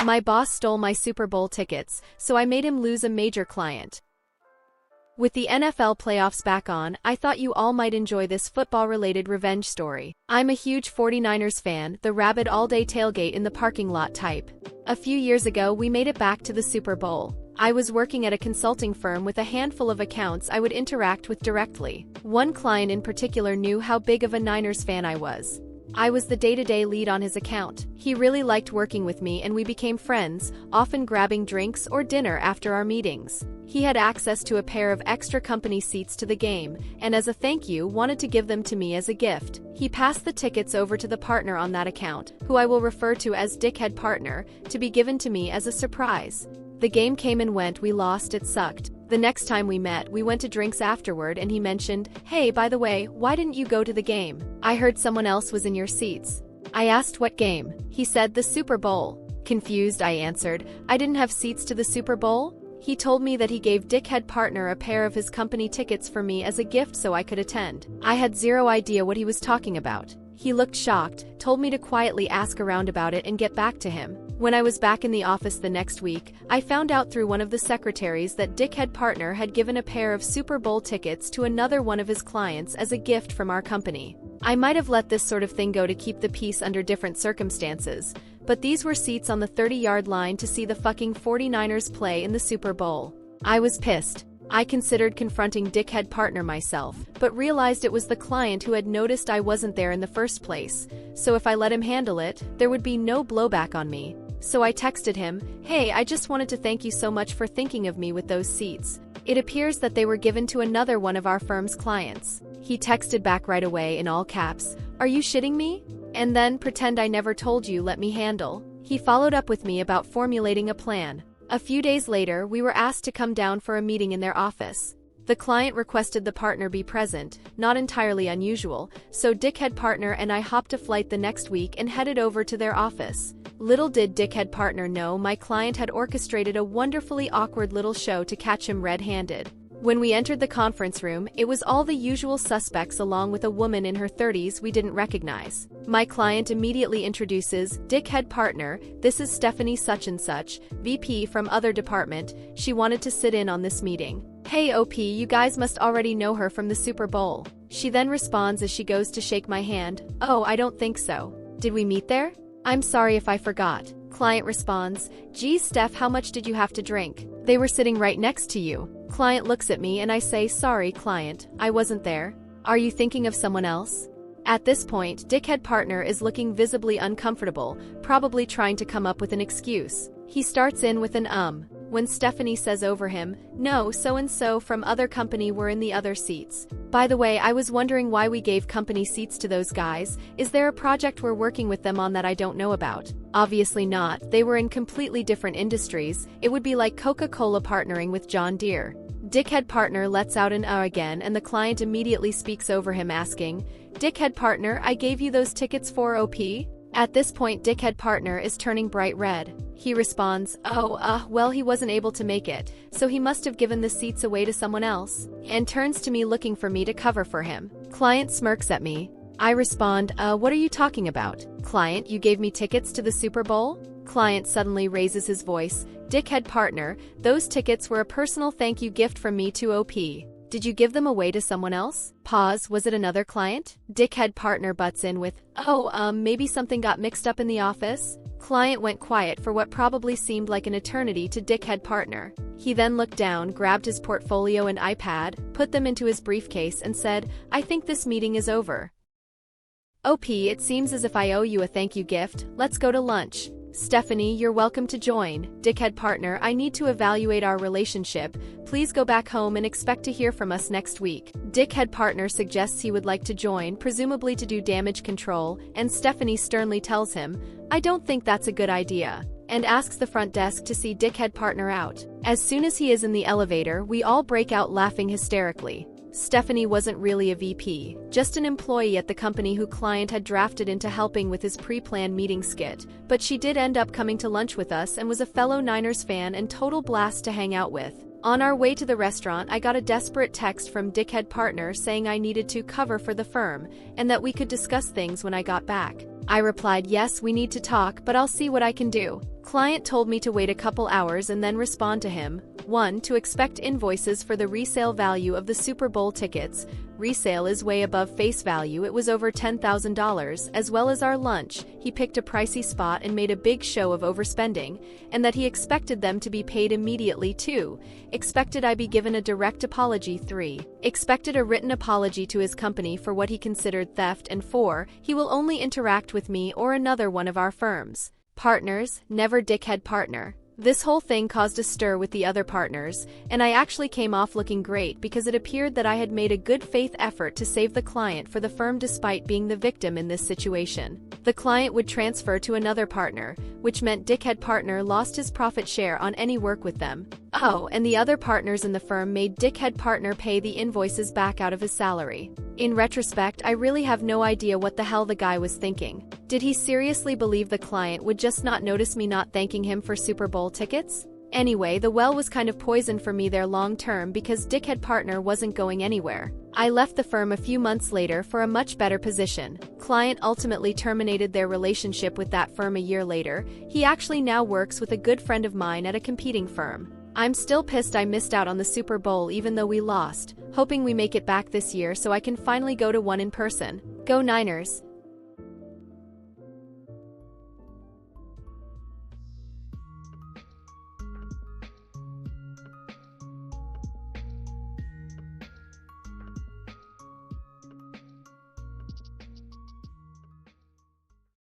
My boss stole my Super Bowl tickets, so I made him lose a major client. With the NFL playoffs back on, I thought you all might enjoy this football-related revenge story. I'm a huge 49ers fan, the rabid all-day tailgate in the parking lot type. A few years ago we made it back to the Super Bowl. I was working at a consulting firm with a handful of accounts I would interact with directly. One client in particular knew how big of a Niners fan I was. I was the day-to-day lead on his account. He really liked working with me and we became friends, often grabbing drinks or dinner after our meetings. He had access to a pair of extra company seats to the game, and as a thank you wanted to give them to me as a gift. He passed the tickets over to the partner on that account, who I will refer to as Dickhead Partner, to be given to me as a surprise. The game came and went, we lost, it sucked. The next time we met, we went to drinks afterward and he mentioned, "Hey, by the way, why didn't you go to the game? I heard someone else was in your seats." I asked what game. He said the Super Bowl. Confused, I answered, "I didn't have seats to the Super Bowl?" He told me that he gave Dickhead Partner a pair of his company tickets for me as a gift so I could attend. I had zero idea what he was talking about. He looked shocked, told me to quietly ask around about it and get back to him. When I was back in the office the next week, I found out through one of the secretaries that Dickhead Partner had given a pair of Super Bowl tickets to another one of his clients as a gift from our company. I might have let this sort of thing go to keep the peace under different circumstances, but these were seats on the 30-yard line to see the fucking 49ers play in the Super Bowl. I was pissed. I considered confronting Dickhead Partner myself, but realized it was the client who had noticed I wasn't there in the first place, so if I let him handle it, there would be no blowback on me. So I texted him, "Hey, I just wanted to thank you so much for thinking of me with those seats. It appears that they were given to another one of our firm's clients." He texted back right away in all caps, "Are you shitting me? And then pretend I never told you, let me handle." He followed up with me about formulating a plan. A few days later, we were asked to come down for a meeting in their office. The client requested the partner be present, not entirely unusual, so Dickhead Partner and I hopped a flight the next week and headed over to their office. Little did Dickhead Partner know my client had orchestrated a wonderfully awkward little show to catch him red-handed. When we entered the conference room, it was all the usual suspects along with a woman in her 30s we didn't recognize. My client immediately introduces, "Dickhead Partner, this is Stephanie such and such, VP from other department, she wanted to sit in on this meeting. Hey OP, you guys must already know her from the Super Bowl." She then responds as she goes to shake my hand, "Oh, I don't think so. Did we meet there? I'm sorry if I forgot." Client responds, "Geez Steph, how much did you have to drink? They were sitting right next to you." Client looks at me and I say, "Sorry, client, I wasn't there. Are you thinking of someone else?" At this point, Dickhead Partner is looking visibly uncomfortable, probably trying to come up with an excuse. He starts in with an when Stephanie says over him, "No, so-and-so from other company were in the other seats. By the way, I was wondering why we gave company seats to those guys. Is there a project we're working with them on that I don't know about?" Obviously not, they were in completely different industries. It would be like Coca-Cola partnering with John Deere. Dickhead Partner lets out an again and the client immediately speaks over him asking, "Dickhead Partner, I gave you those tickets for OP?" At this point Dickhead Partner is turning bright red. He responds, well he wasn't able to make it, so he must have given the seats away to someone else," and turns to me looking for me to cover for him. Client smirks at me. I respond, "What are you talking about? Client, you gave me tickets to the Super Bowl?" Client suddenly raises his voice, "Dickhead Partner, those tickets were a personal thank you gift from me to OP. Did you give them away to someone else?" Pause, was it another client? Dickhead Partner butts in with, maybe something got mixed up in the office?" Client went quiet for what probably seemed like an eternity to Dickhead Partner. He then looked down, grabbed his portfolio and iPad, put them into his briefcase and said, "I think this meeting is over. OP, it seems as if I owe you a thank you gift, let's go to lunch. Stephanie, you're welcome to join. Dickhead Partner, I need to evaluate our relationship. Please go back home and expect to hear from us next week." Dickhead Partner suggests he would like to join, presumably to do damage control, and Stephanie sternly tells him, "I don't think that's a good idea," and asks the front desk to see Dickhead Partner out. As soon as he is in the elevator, we all break out laughing hysterically. Stephanie wasn't really a VP, just an employee at the company who client had drafted into helping with his pre-planned meeting skit, but she did end up coming to lunch with us and was a fellow Niners fan and total blast to hang out with. On our way to the restaurant, I got a desperate text from Dickhead Partner saying I needed to cover for the firm, and that we could discuss things when I got back. I replied, "Yes, we need to talk, but I'll see what I can do." Client told me to wait a couple hours and then respond to him. 1. To expect invoices for the resale value of the Super Bowl tickets. Resale is way above face value. It was over $10,000, as well as our lunch. He picked a pricey spot and made a big show of overspending, and that he expected them to be paid immediately. 2. Expected I be given a direct apology. 3. Expected a written apology to his company for what he considered theft. And 4. He will only interact with me or another one of our firms. Partners, never dickhead partner. This whole thing caused a stir with the other partners, and I actually came off looking great because it appeared that I had made a good faith effort to save the client for the firm despite being the victim in this situation. The client would transfer to another partner, which meant dickhead partner lost his profit share on any work with them. Oh, and the other partners in the firm made dickhead partner pay the invoices back out of his salary. In retrospect, I really have no idea what the hell the guy was thinking. Did he seriously believe the client would just not notice me not thanking him for Super Bowl tickets? Anyway, the well was kind of poisoned for me there long term because dickhead partner wasn't going anywhere. I left the firm a few months later for a much better position. Client ultimately terminated their relationship with that firm a year later. He actually now works with a good friend of mine at a competing firm. I'm still pissed I missed out on the Super Bowl even though we lost, hoping we make it back this year so I can finally go to one in person. Go Niners!